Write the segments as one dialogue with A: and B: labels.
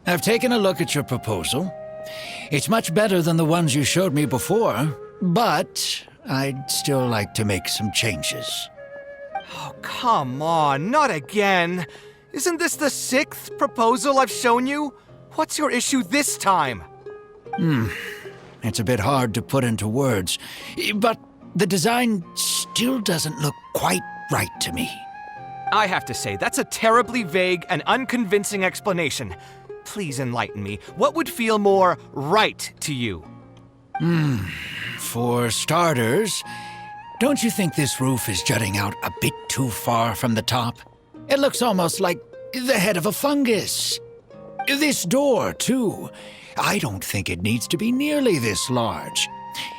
A: I've taken a look at your proposal. It's much better than the ones you showed me before, but I'd still like to make some changes.
B: Oh, come on, not again. Isn't this the 6th proposal I've shown you? What's your issue this time?
A: It's a bit hard to put into words, but the design still doesn't look quite right to me.
B: I have to say, that's a terribly vague and unconvincing explanation. Please enlighten me. What would feel more right to you?
A: For starters, don't you think this roof is jutting out a bit too far from the top? It looks almost like the head of a fungus. This door, too. I don't think it needs to be nearly this large.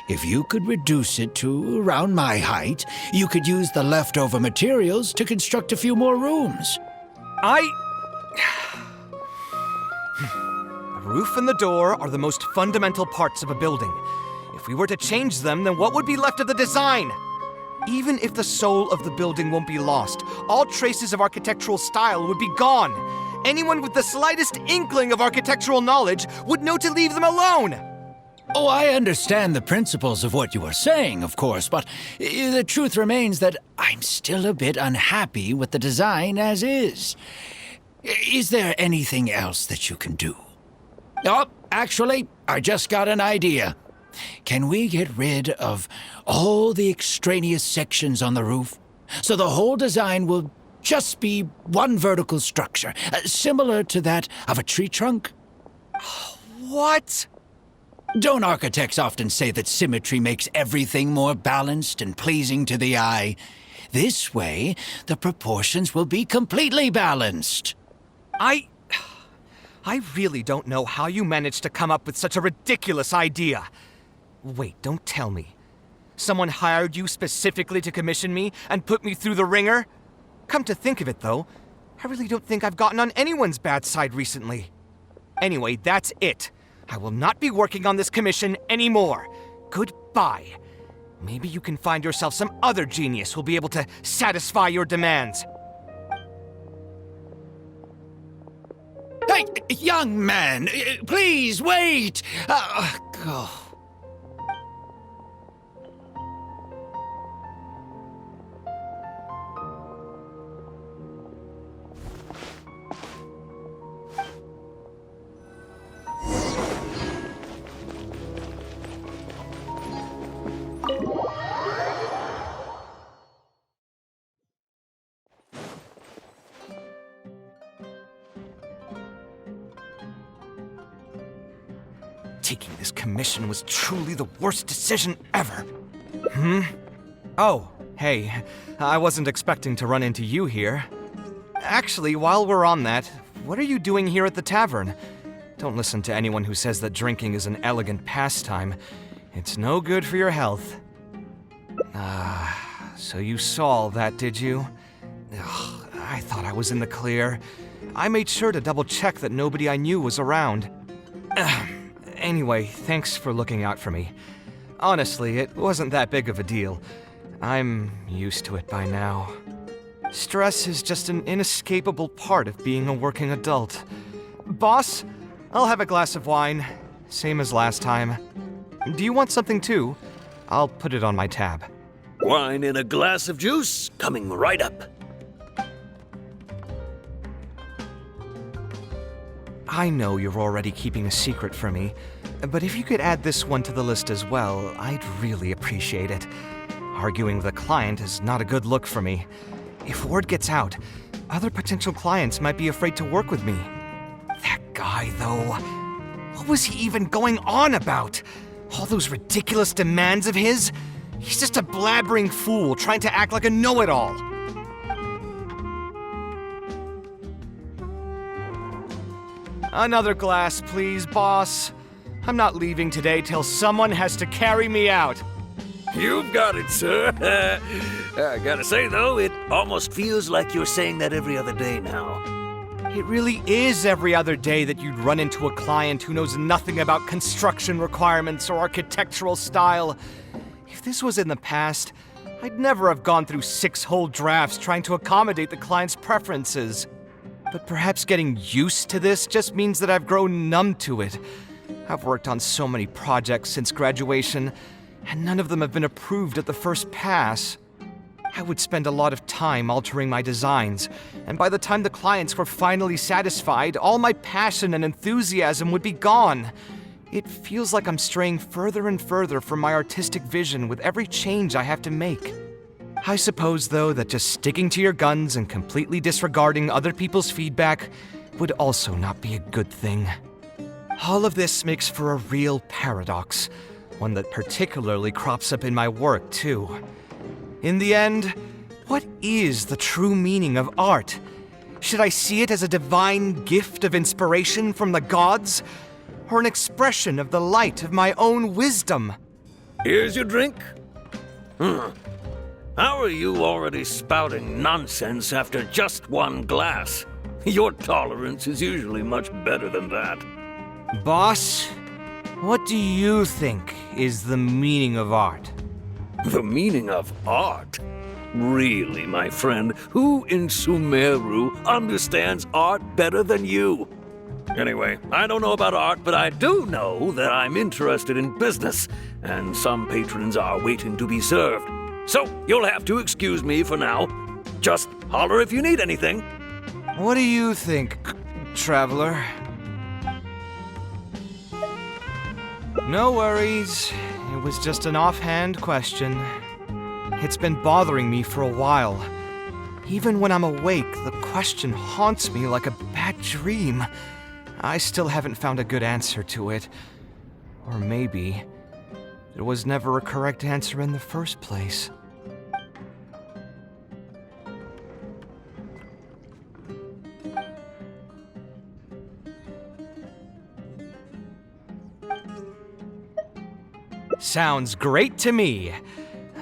A: If you could reduce it to around my height, you could use the leftover materials to construct a few more rooms.
B: The roof and the door are the most fundamental parts of a building. If we were to change them, then what would be left of the design? Even if the soul of the building won't be lost, all traces of architectural style would be gone. Anyone with the slightest inkling of architectural knowledge would know to leave them alone.
A: Oh, I understand the principles of what you are saying, of course, but the truth remains that I'm still a bit unhappy with the design as is. Is there anything else that you can do? Oh, actually, I just got an idea. Can we get rid of all the extraneous sections on the roof so the whole design will just be one vertical structure, similar to that of a tree trunk?
B: What?
A: Don't architects often say that symmetry makes everything more balanced and pleasing to the eye? This way, the proportions will be completely balanced.
B: I really don't know how you managed to come up with such a ridiculous idea. Wait, don't tell me. Someone hired you specifically to commission me and put me through the ringer? Come to think of it, though, I really don't think I've gotten on anyone's bad side recently. Anyway, that's it. I will not be working on this commission anymore. Goodbye. Maybe you can find yourself some other genius who'll be able to satisfy your demands.
A: Hey, young man, please wait! Go.
B: Taking this commission was truly the worst decision ever. Oh, hey, I wasn't expecting to run into you here. Actually, while we're on that, what are you doing here at the tavern? Don't listen to anyone who says that drinking is an elegant pastime. It's no good for your health. So you saw all that, did you? Ugh, I thought I was in the clear. I made sure to double-check that nobody I knew was around. Anyway, thanks for looking out for me. Honestly, it wasn't that big of a deal. I'm used to it by now. Stress is just an inescapable part of being a working adult. Boss, I'll have a glass of wine, same as last time. Do you want something too? I'll put it on my tab.
C: Wine and a glass of juice coming right up.
B: I know you're already keeping a secret from me, but if you could add this one to the list as well, I'd really appreciate it. Arguing with a client is not a good look for me. If word gets out, other potential clients might be afraid to work with me. That guy, though, what was he even going on about? All those ridiculous demands of his? He's just a blabbering fool trying to act like a know-it-all. Another glass, please, boss. I'm not leaving today till someone has to carry me out.
C: You've got it, sir. I gotta say, though, it almost feels like you're saying that every other day now.
B: It really is every other day that you'd run into a client who knows nothing about construction requirements or architectural style. If this was in the past, I'd never have gone through 6 whole drafts trying to accommodate the client's preferences. But perhaps getting used to this just means that I've grown numb to it. I've worked on so many projects since graduation, and none of them have been approved at the first pass. I would spend a lot of time altering my designs, and by the time the clients were finally satisfied, all my passion and enthusiasm would be gone. It feels like I'm straying further and further from my artistic vision with every change I have to make. I suppose, though, that just sticking to your guns and completely disregarding other people's feedback would also not be a good thing. All of this makes for a real paradox, one that particularly crops up in my work, too. In the end, what is the true meaning of art? Should I see it as a divine gift of inspiration from the gods, or an expression of the light of my own wisdom?
C: Here's your drink. How are you already spouting nonsense after just one glass? Your tolerance is usually much better than that.
B: Boss, what do you think is the meaning of art?
C: The meaning of art? Really, my friend, who in Sumeru understands art better than you? Anyway, I don't know about art, but I do know that I'm interested in business, and some patrons are waiting to be served. So, you'll have to excuse me for now. Just holler if you need anything.
B: What do you think, traveler? No worries. It was just an offhand question. It's been bothering me for a while. Even when I'm awake, the question haunts me like a bad dream. I still haven't found a good answer to it. Or maybe there was never a correct answer in the first place. Sounds great to me.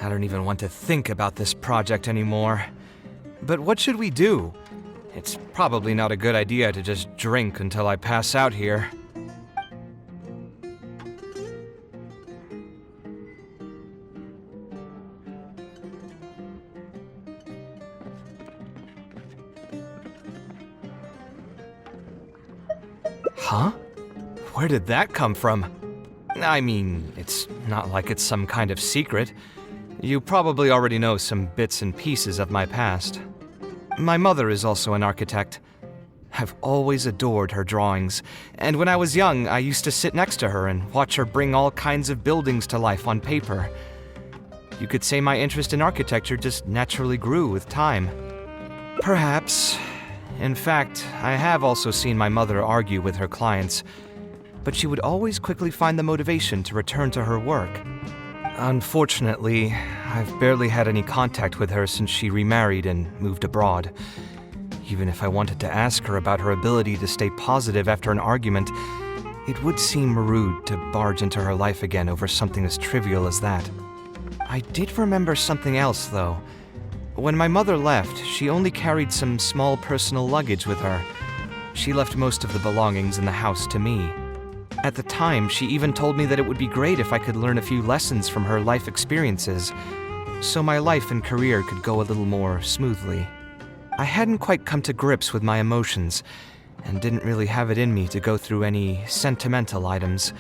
B: I don't even want to think about this project anymore. But what should we do? It's probably not a good idea to just drink until I pass out here. Huh? Where did that come from? I mean, it's not like it's some kind of secret. You probably already know some bits and pieces of my past. My mother is also an architect. I've always adored her drawings, and when I was young, I used to sit next to her and watch her bring all kinds of buildings to life on paper. You could say my interest in architecture just naturally grew with time. Perhaps. In fact, I have also seen my mother argue with her clients, but she would always quickly find the motivation to return to her work. Unfortunately, I've barely had any contact with her since she remarried and moved abroad. Even if I wanted to ask her about her ability to stay positive after an argument, it would seem rude to barge into her life again over something as trivial as that. I did remember something else, though. When my mother left, she only carried some small personal luggage with her. She left most of the belongings in the house to me. At the time, she even told me that it would be great if I could learn a few lessons from her life experiences, so my life and career could go a little more smoothly. I hadn't quite come to grips with my emotions, and didn't really have it in me to go through any sentimental items,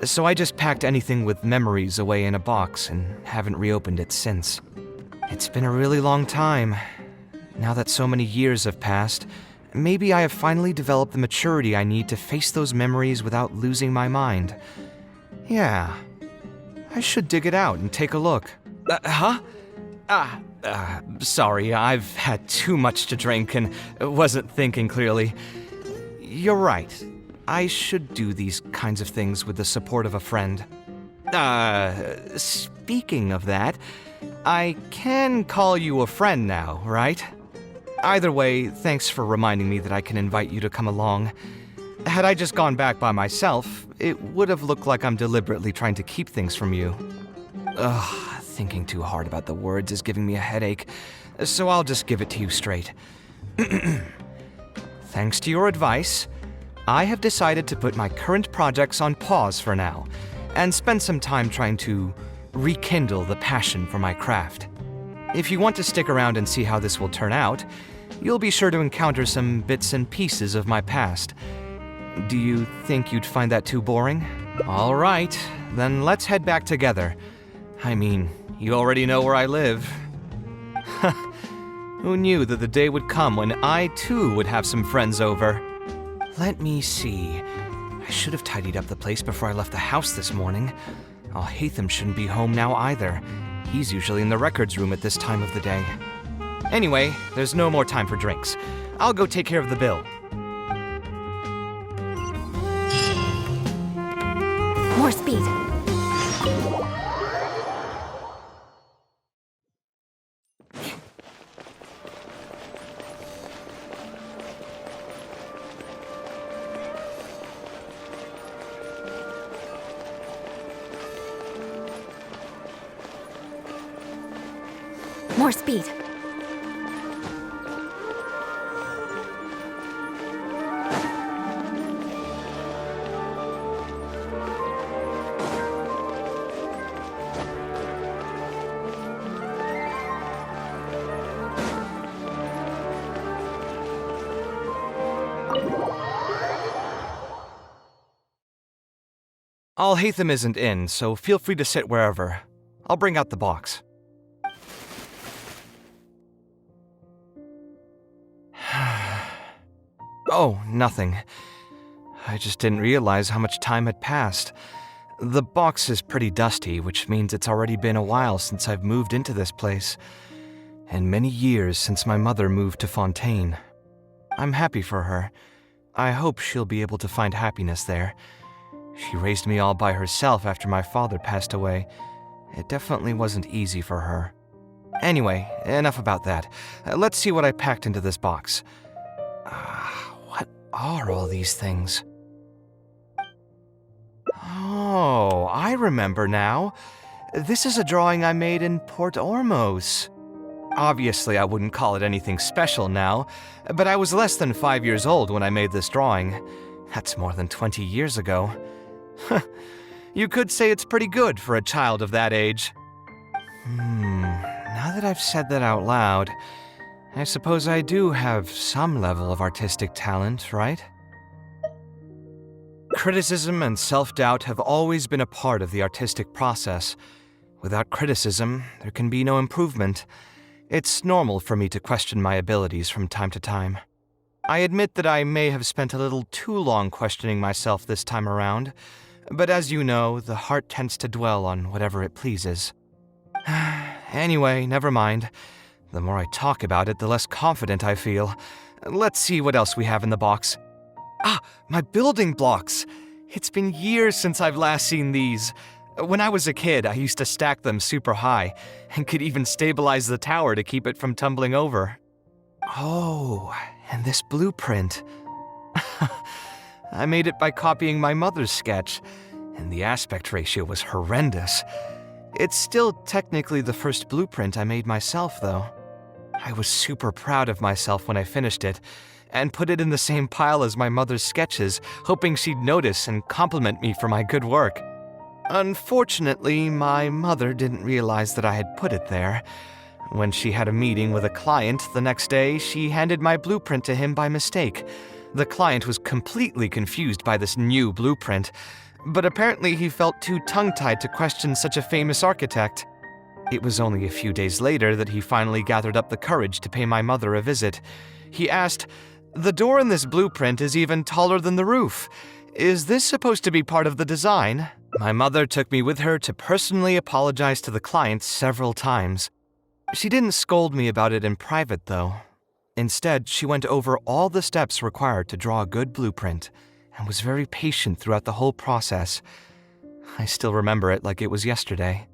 B: so I just packed anything with memories away in a box and haven't reopened it since. It's been a really long time. Now that so many years have passed, maybe I have finally developed the maturity I need to face those memories without losing my mind. Yeah, I should dig it out and take a look. Sorry, I've had too much to drink and wasn't thinking clearly. You're right. I should do these kinds of things with the support of a friend. Speaking of that, I can call you a friend now, right? Either way, thanks for reminding me that I can invite you to come along. Had I just gone back by myself, it would have looked like I'm deliberately trying to keep things from you. Thinking too hard about the words is giving me a headache, so I'll just give it to you straight. Thanks to your advice, I have decided to put my current projects on pause for now, and spend some time trying to rekindle the passion for my craft. If you want to stick around and see how this will turn out, you'll be sure to encounter some bits and pieces of my past. Do you think you'd find that too boring? All right, then let's head back together. I mean, you already know where I live. Who knew that the day would come when I too would have some friends over? Let me see. I should have tidied up the place before I left the house this morning. Alhaitham shouldn't be home now either. He's usually in the records room at this time of the day. Anyway, there's no more time for drinks. I'll go take care of the bill.
D: More speed. More speed.
B: Alhaitham isn't in, so feel free to sit wherever. I'll bring out the box. Oh, nothing. I just didn't realize how much time had passed. The box is pretty dusty, which means it's already been a while since I've moved into this place, and many years since my mother moved to Fontaine. I'm happy for her. I hope she'll be able to find happiness there. She raised me all by herself after my father passed away. It definitely wasn't easy for her. Anyway, enough about that. Let's see what I packed into this box. What are all these things? Oh, I remember now. This is a drawing I made in Port Ormos. Obviously, I wouldn't call it anything special now, but I was less than 5 years old when I made this drawing. That's more than 20 years ago. You could say it's pretty good for a child of that age. Now that I've said that out loud, I suppose I do have some level of artistic talent, right? Criticism and self-doubt have always been a part of the artistic process. Without criticism, there can be no improvement. It's normal for me to question my abilities from time to time. I admit that I may have spent a little too long questioning myself this time around, but as you know, the heart tends to dwell on whatever it pleases. Anyway, never mind. The more I talk about it, the less confident I feel. Let's see what else we have in the box. My building blocks! It's been years since I've last seen these. When I was a kid, I used to stack them super high, and could even stabilize the tower to keep it from tumbling over. Oh, and this blueprint. I made it by copying my mother's sketch, and the aspect ratio was horrendous. It's still technically the first blueprint I made myself, though. I was super proud of myself when I finished it, and put it in the same pile as my mother's sketches, hoping she'd notice and compliment me for my good work. Unfortunately, my mother didn't realize that I had put it there. When she had a meeting with a client the next day, she handed my blueprint to him by mistake. The client was completely confused by this new blueprint, but apparently he felt too tongue-tied to question such a famous architect. It was only a few days later that he finally gathered up the courage to pay my mother a visit. He asked, "The door in this blueprint is even taller than the roof. Is this supposed to be part of the design?" My mother took me with her to personally apologize to the client several times. She didn't scold me about it in private, though. Instead, she went over all the steps required to draw a good blueprint, and was very patient throughout the whole process. I still remember it like it was yesterday.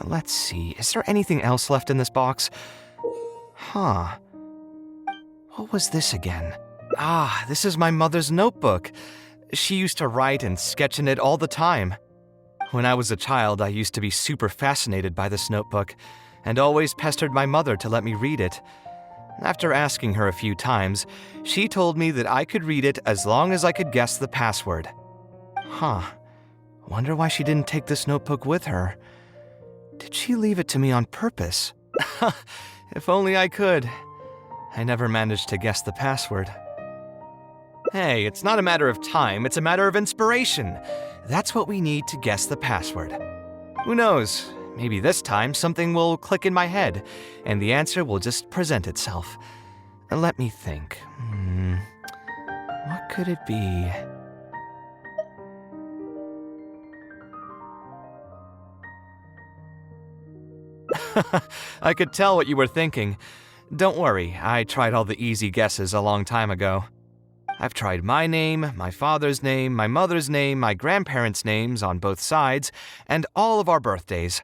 B: Let's see, is there anything else left in this box? What was this again? This is my mother's notebook. She used to write and sketch in it all the time. When I was a child, I used to be super fascinated by this notebook, and always pestered my mother to let me read it. After asking her a few times, she told me that I could read it as long as I could guess the password. Wonder why she didn't take this notebook with her. Did she leave it to me on purpose? If only I could. I never managed to guess the password. Hey, it's not a matter of time, it's a matter of inspiration. That's what we need to guess the password. Who knows? Maybe this time something will click in my head, and the answer will just present itself. Let me think. What could it be? I could tell what you were thinking. Don't worry, I tried all the easy guesses a long time ago. I've tried my name, my father's name, my mother's name, my grandparents' names on both sides, and all of our birthdays.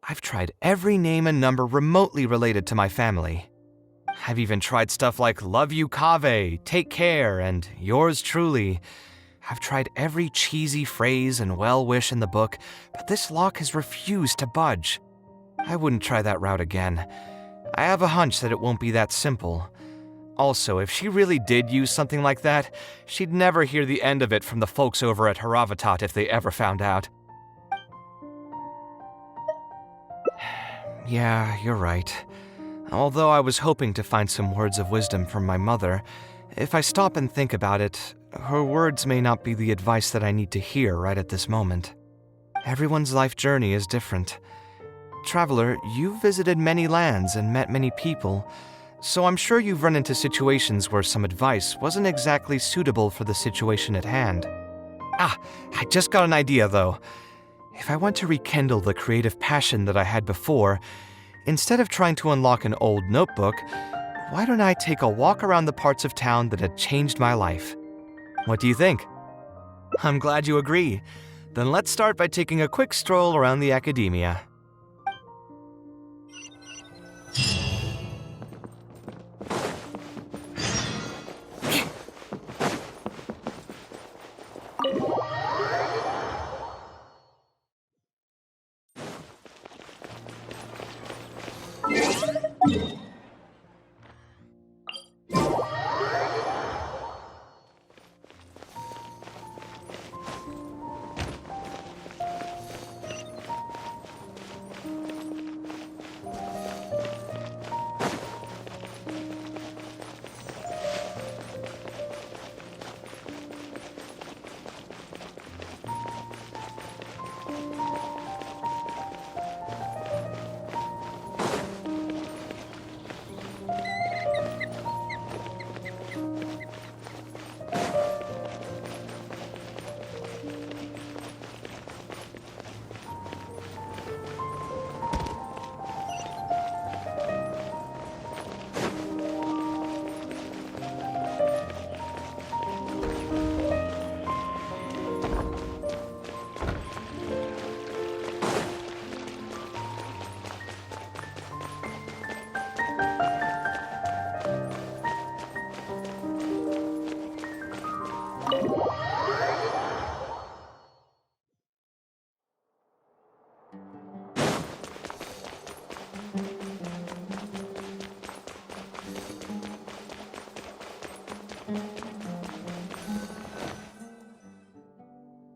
B: I've tried every name and number remotely related to my family. I've even tried stuff like love you Kaveh, take care, and yours truly. I've tried every cheesy phrase and well-wish in the book, but this lock has refused to budge. I wouldn't try that route again. I have a hunch that it won't be that simple. Also, if she really did use something like that, she'd never hear the end of it from the folks over at Haravatat if they ever found out. Yeah, you're right. Although I was hoping to find some words of wisdom from my mother, if I stop and think about it, her words may not be the advice that I need to hear right at this moment. Everyone's life journey is different. Traveler, you've visited many lands and met many people, so I'm sure you've run into situations where some advice wasn't exactly suitable for the situation at hand. I just got an idea though. If I want to rekindle the creative passion that I had before, instead of trying to unlock an old notebook, why don't I take a walk around the parts of town that had changed my life? What do you think? I'm glad you agree. Then let's start by taking a quick stroll around the academia.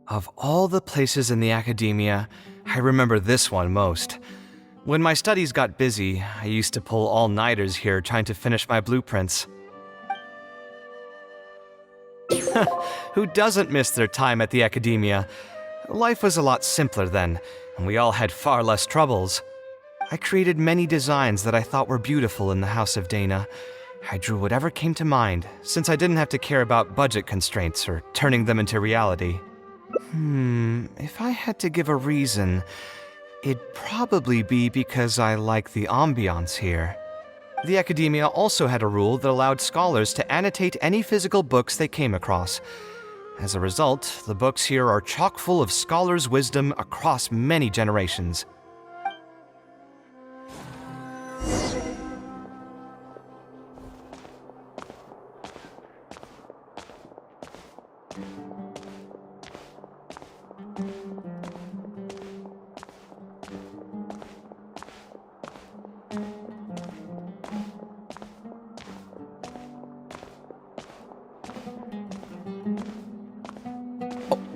B: Of all the places in the academia, I remember this one most. When my studies got busy, I used to pull all-nighters here trying to finish my blueprints. Who doesn't miss their time at the academia? Life was a lot simpler then, and we all had far less troubles. I created many designs that I thought were beautiful in the House of Dana. I drew whatever came to mind, since I didn't have to care about budget constraints or turning them into reality. If I had to give a reason, it'd probably be because I like the ambiance here. The academia also had a rule that allowed scholars to annotate any physical books they came across. As a result, the books here are chock full of scholars' wisdom across many generations.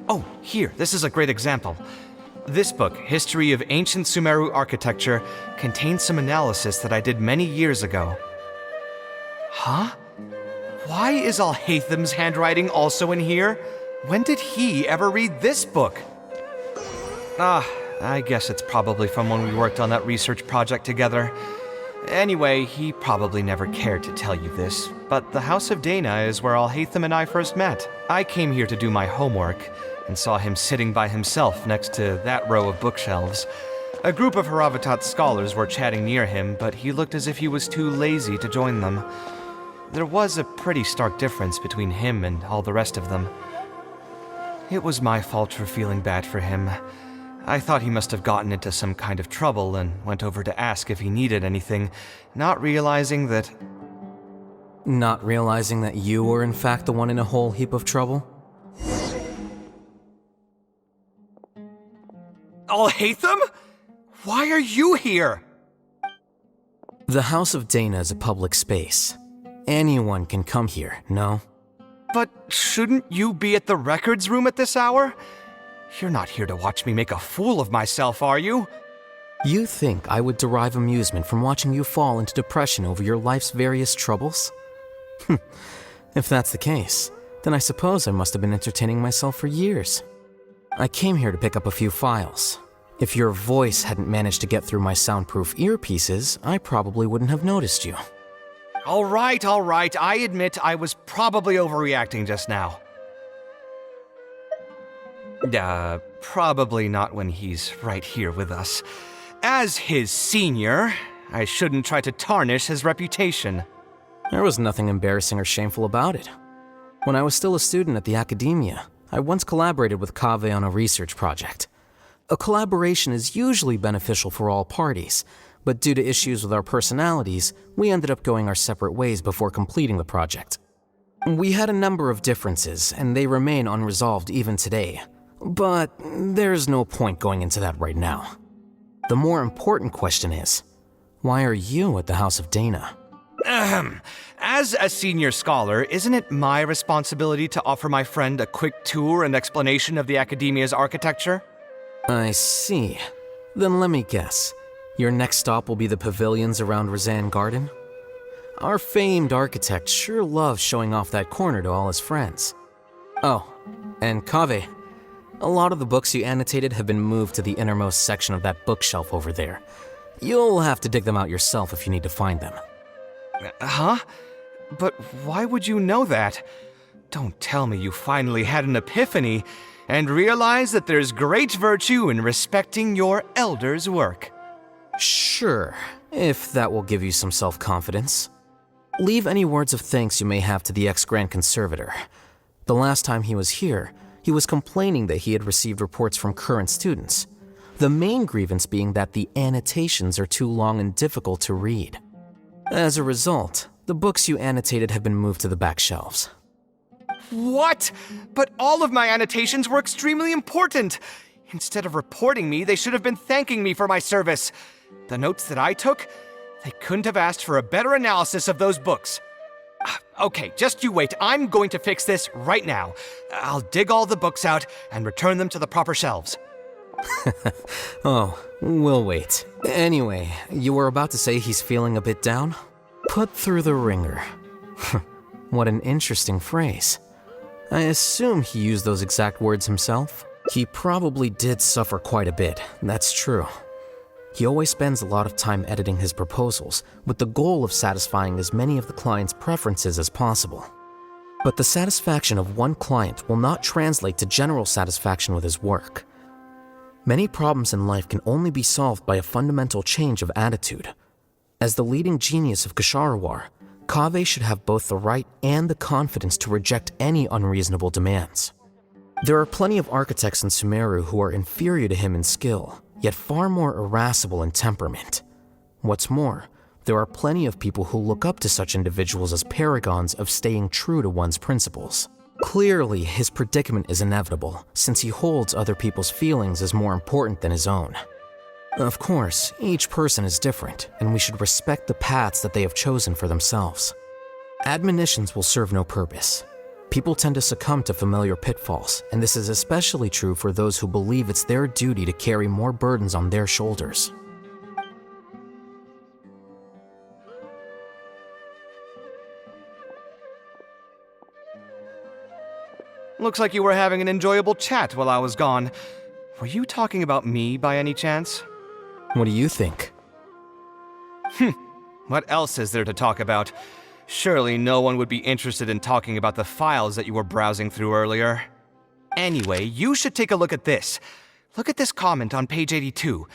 B: Oh, here, this is a great example. This book, History of Ancient Sumeru Architecture, contains some analysis that I did many years ago. Huh? Why is Alhatham's handwriting also in here? When did he ever read this book? I guess it's probably from when we worked on that research project together. Anyway, he probably never cared to tell you this, but the House of Dana is where Alhatham and I first met. I came here to do my homework, and saw him sitting by himself next to that row of bookshelves. A group of Haravatat scholars were chatting near him, but he looked as if he was too lazy to join them. There was a pretty stark difference between him and all the rest of them. It was my fault for feeling bad for him. I thought he must have gotten into some kind of trouble and went over to ask if he needed anything, not realizing that...
D: Not realizing that you were in fact the one in a whole heap of trouble?
B: Alhatham? Why are you here?
D: The House of Dana is a public space. Anyone can come here, no?
B: But shouldn't you be at the records room at this hour? You're not here to watch me make a fool of myself, are you?
D: You think I would derive amusement from watching you fall into depression over your life's various troubles? If that's the case, then I suppose I must have been entertaining myself for years. I came here to pick up a few files. If your voice hadn't managed to get through my soundproof earpieces, I probably wouldn't have noticed you.
B: All right, I admit I was probably overreacting just now. Probably not when he's right here with us. As his senior, I shouldn't try to tarnish his reputation.
D: There was nothing embarrassing or shameful about it. When I was still a student at the academia, I once collaborated with Kaveh on a research project. A collaboration is usually beneficial for all parties, but due to issues with our personalities, we ended up going our separate ways before completing the project. We had a number of differences, and they remain unresolved even today. But there's no point going into that right now. The more important question is, why are you at the House of Dana?
B: As a senior scholar, isn't it my responsibility to offer my friend a quick tour and explanation of the academia's architecture?
D: I see. Then let me guess. Your next stop will be the pavilions around Razan Garden? Our famed architect sure loves showing off that corner to all his friends. Oh, and Kaveh, a lot of the books you annotated have been moved to the innermost section of that bookshelf over there. You'll have to dig them out yourself if you need to find them.
B: Huh? But why would you know that? Don't tell me you finally had an epiphany and realized that there's great virtue in respecting your elder's work.
D: Sure, if that will give you some self-confidence. Leave any words of thanks you may have to the ex-Grand Conservator. The last time he was here, he was complaining that he had received reports from current students. The main grievance being that the annotations are too long and difficult to read. As a result, the books you annotated have been moved to the back shelves.
B: What? But all of my annotations were extremely important. Instead of reporting me, they should have been thanking me for my service. The notes that I took, they couldn't have asked for a better analysis of those books. Okay, just you wait. I'm going to fix this right now. I'll dig all the books out and return them to the proper shelves.
D: Oh, we'll wait. Anyway, you were about to say he's feeling a bit down? Put through the ringer. What an interesting phrase. I assume he used those exact words himself. He probably did suffer quite a bit, that's true. He always spends a lot of time editing his proposals, with the goal of satisfying as many of the client's preferences as possible. But the satisfaction of one client will not translate to general satisfaction with his work. Many problems in life can only be solved by a fundamental change of attitude. As the leading genius of Ksharawar, Kaveh should have both the right and the confidence to reject any unreasonable demands. There are plenty of architects in Sumeru who are inferior to him in skill, yet far more irascible in temperament. What's more, there are plenty of people who look up to such individuals as paragons of staying true to one's principles. Clearly, his predicament is inevitable, since he holds other people's feelings as more important than his own. Of course, each person is different, and we should respect the paths that they have chosen for themselves. Admonitions will serve no purpose. People tend to succumb to familiar pitfalls, and this is especially true for those who believe it's their duty to carry more burdens on their shoulders.
B: Looks like you were having an enjoyable chat while I was gone. Were you talking about me by any chance?
D: What do you think?
B: What else is there to talk about? Surely no one would be interested in talking about the files that you were browsing through earlier. Anyway, you should take a look at this. Look at this comment on page 82.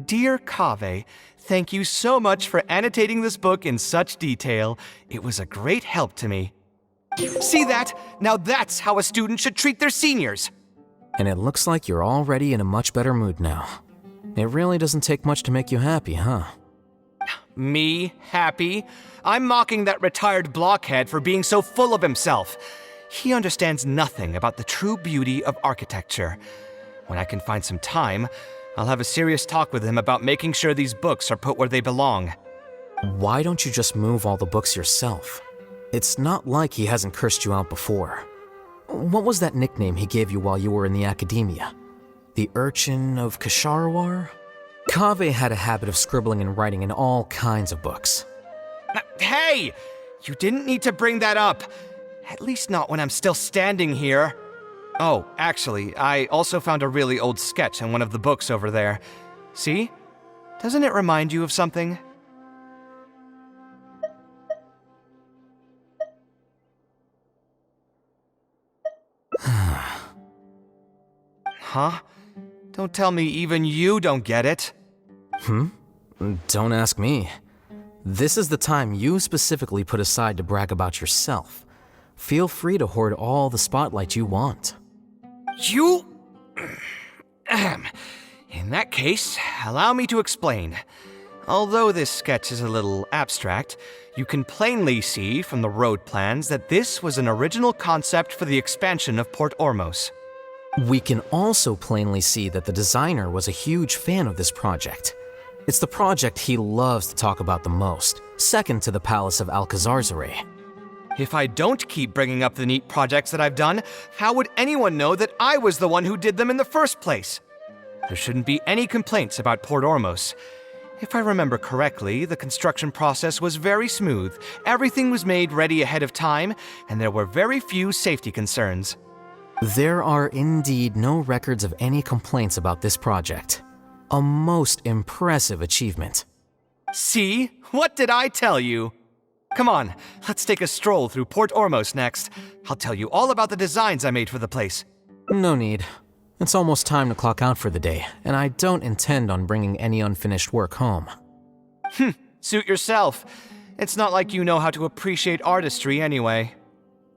B: Dear Kaveh, thank you so much for annotating this book in such detail. It was a great help to me. See that? Now that's how a student should treat their seniors.
D: And it looks like you're already in a much better mood now. It really doesn't take much to make you happy, huh?
B: Me happy? I'm mocking that retired blockhead for being so full of himself. He understands nothing about the true beauty of architecture. When I can find some time, I'll have a serious talk with him about making sure these books are put where they belong.
D: Why don't you just move all the books yourself? It's not like he hasn't cursed you out before. What was that nickname he gave you while you were in the academia? The Urchin of Kasharwar? Kaveh had a habit of scribbling and writing in all kinds of books.
B: Hey! You didn't need to bring that up. At least not when I'm still standing here. Oh, actually, I also found a really old sketch in one of the books over there. See? Doesn't it remind you of something? Huh? Don't tell me even you don't get it.
D: Don't ask me. This is the time you specifically put aside to brag about yourself. Feel free to hoard all the spotlight you want.
B: You... In that case, allow me to explain. Although this sketch is a little abstract, you can plainly see from the road plans that this was an original concept for the expansion of Port Ormos.
D: We can also plainly see that the designer was a huge fan of this project. It's the project he loves to talk about the most, second to the Palace of Alcazarzaray.
B: If I don't keep bringing up the neat projects that I've done, how would anyone know that I was the one who did them in the first place? There shouldn't be any complaints about Port Ormos. If I remember correctly, the construction process was very smooth, everything was made ready ahead of time, and there were very few safety concerns.
D: There are indeed no records of any complaints about this project. A most impressive achievement.
B: See? What did I tell you? Come on, let's take a stroll through Port Ormos next. I'll tell you all about the designs I made for the place.
D: No need. It's almost time to clock out for the day, and I don't intend on bringing any unfinished work home.
B: Suit yourself. It's not like you know how to appreciate artistry anyway.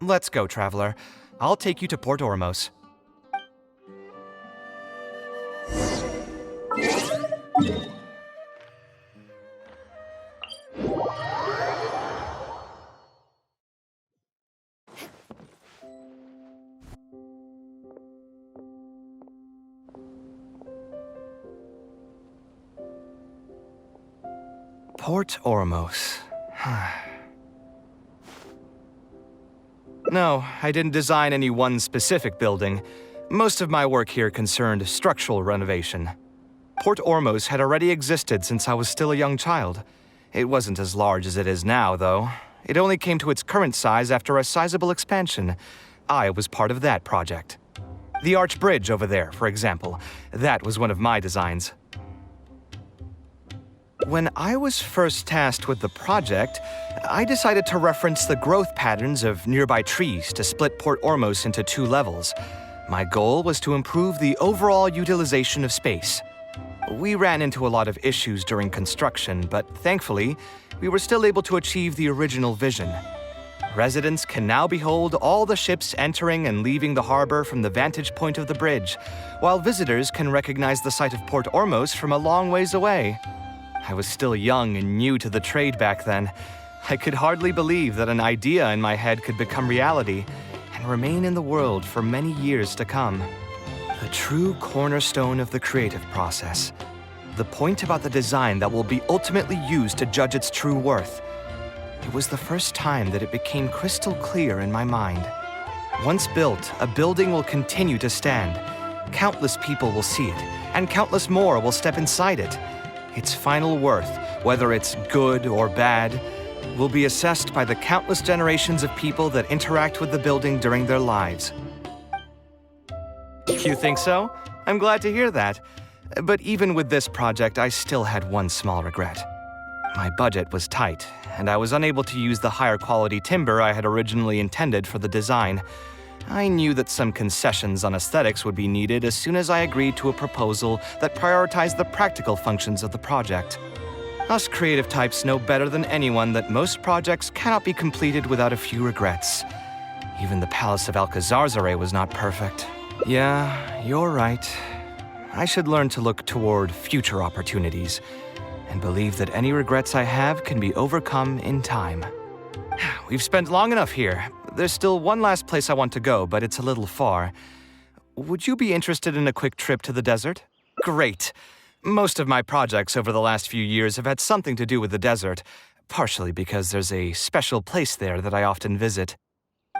B: Let's go, traveler. I'll take you to Port Ormos. Port Ormos. No, I didn't design any one specific building. Most of my work here concerned structural renovation. Port Ormos had already existed since I was still a young child. It wasn't as large as it is now, though. It only came to its current size after a sizable expansion. I was part of that project. The arch bridge over there, for example, that was one of my designs. When I was first tasked with the project, I decided to reference the growth patterns of nearby trees to split Port Ormos into 2 levels. My goal was to improve the overall utilization of space. We ran into a lot of issues during construction, but thankfully, we were still able to achieve the original vision. Residents can now behold all the ships entering and leaving the harbor from the vantage point of the bridge, while visitors can recognize the site of Port Ormos from a long ways away. I was still young and new to the trade back then. I could hardly believe that an idea in my head could become reality and remain in the world for many years to come. The true cornerstone of the creative process. The point about the design that will be ultimately used to judge its true worth. It was the first time that it became crystal clear in my mind. Once built, a building will continue to stand. Countless people will see it, and countless more will step inside it. Its final worth, whether it's good or bad, will be assessed by the countless generations of people that interact with the building during their lives. You think so? I'm glad to hear that. But even with this project, I still had one small regret. My budget was tight, and I was unable to use the higher quality timber I had originally intended for the design. I knew that some concessions on aesthetics would be needed as soon as I agreed to a proposal that prioritized the practical functions of the project. Us creative types know better than anyone that most projects cannot be completed without a few regrets. Even the Palace of Alcazarzaray was not perfect. Yeah, you're right. I should learn to look toward future opportunities and believe that any regrets I have can be overcome in time. We've spent long enough here. There's still one last place I want to go, but it's a little far. Would you be interested in a quick trip to the desert? Great. Most of my projects over the last few years have had something to do with the desert, partially because there's a special place there that I often visit.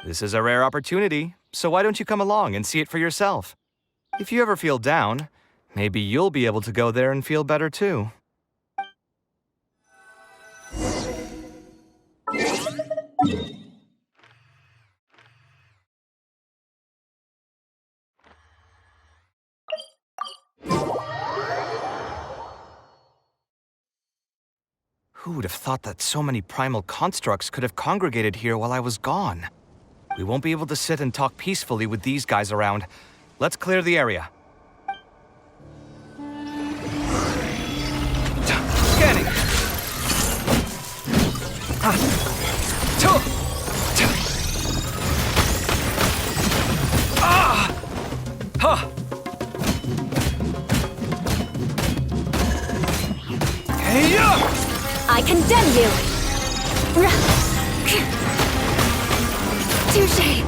B: This is a rare opportunity, so why don't you come along and see it for yourself? If you ever feel down, maybe you'll be able to go there and feel better too. Who would have thought that so many primal constructs could have congregated here while I was gone? We won't be able to sit and talk peacefully with these guys around. Let's clear the area. Scanning!
E: I condemn you! Touché!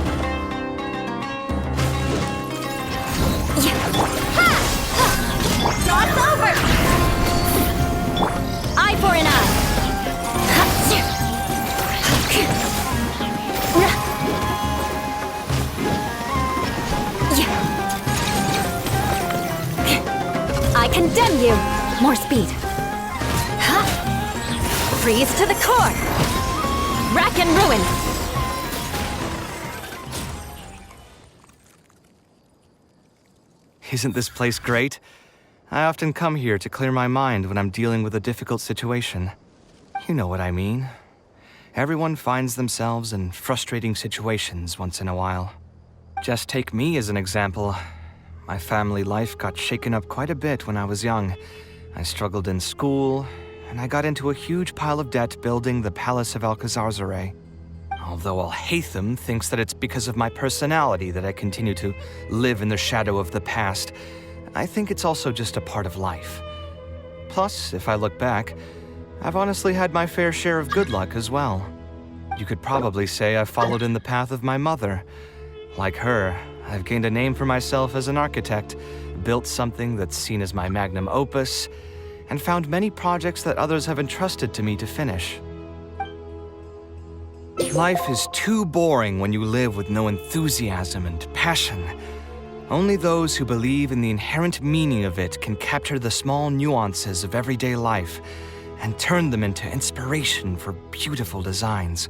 E: It's over! Eye for an eye! I condemn you! More speed! Freeze to the core! Rack and ruin!
B: Isn't this place great? I often come here to clear my mind when I'm dealing with a difficult situation. You know what I mean. Everyone finds themselves in frustrating situations once in a while. Just take me as an example. My family life got shaken up quite a bit when I was young. I struggled in school, and I got into a huge pile of debt building the Palace of Alcazarzaray. Although Alhaitham thinks that it's because of my personality that I continue to live in the shadow of the past, I think it's also just a part of life. Plus, if I look back, I've honestly had my fair share of good luck as well. You could probably say I've followed in the path of my mother. Like her, I've gained a name for myself as an architect, built something that's seen as my magnum opus, and found many projects that others have entrusted to me to finish. Life is too boring when you live with no enthusiasm and passion. Only those who believe in the inherent meaning of it can capture the small nuances of everyday life and turn them into inspiration for beautiful designs.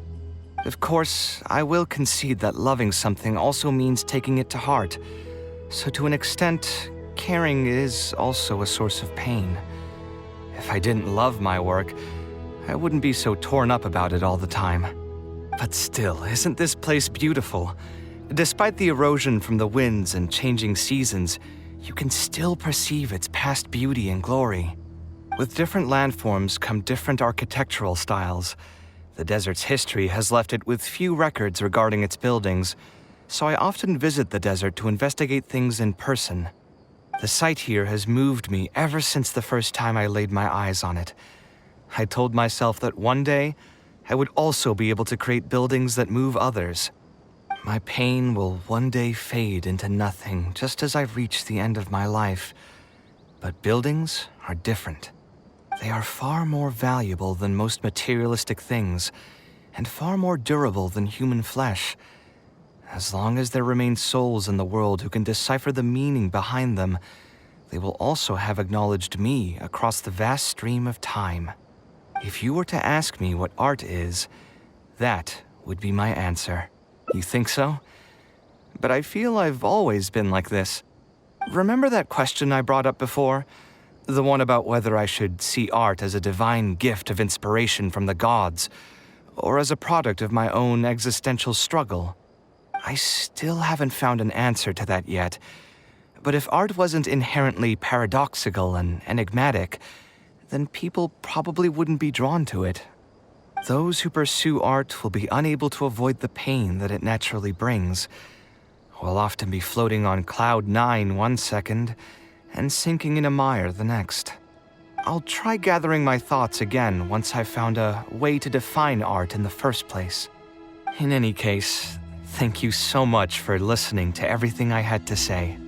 B: Of course, I will concede that loving something also means taking it to heart. So to an extent, caring is also a source of pain. If I didn't love my work, I wouldn't be so torn up about it all the time. But still, isn't this place beautiful? Despite the erosion from the winds and changing seasons, you can still perceive its past beauty and glory. With different landforms come different architectural styles. The desert's history has left it with few records regarding its buildings, so I often visit the desert to investigate things in person. The sight here has moved me ever since the first time I laid my eyes on it. I told myself that one day, I would also be able to create buildings that move others. My pain will one day fade into nothing just as I reach the end of my life. But buildings are different. They are far more valuable than most materialistic things, and far more durable than human flesh. As long as there remain souls in the world who can decipher the meaning behind them, they will also have acknowledged me across the vast stream of time. If you were to ask me what art is, that would be my answer. You think so? But I feel I've always been like this. Remember that question I brought up before? The one about whether I should see art as a divine gift of inspiration from the gods, or as a product of my own existential struggle. I still haven't found an answer to that yet, but if art wasn't inherently paradoxical and enigmatic, then people probably wouldn't be drawn to it. Those who pursue art will be unable to avoid the pain that it naturally brings. Will often be floating on cloud 9 one second and sinking in a mire the next. I'll try gathering my thoughts again once I've found a way to define art in the first place. In any case, thank you so much for listening to everything I had to say.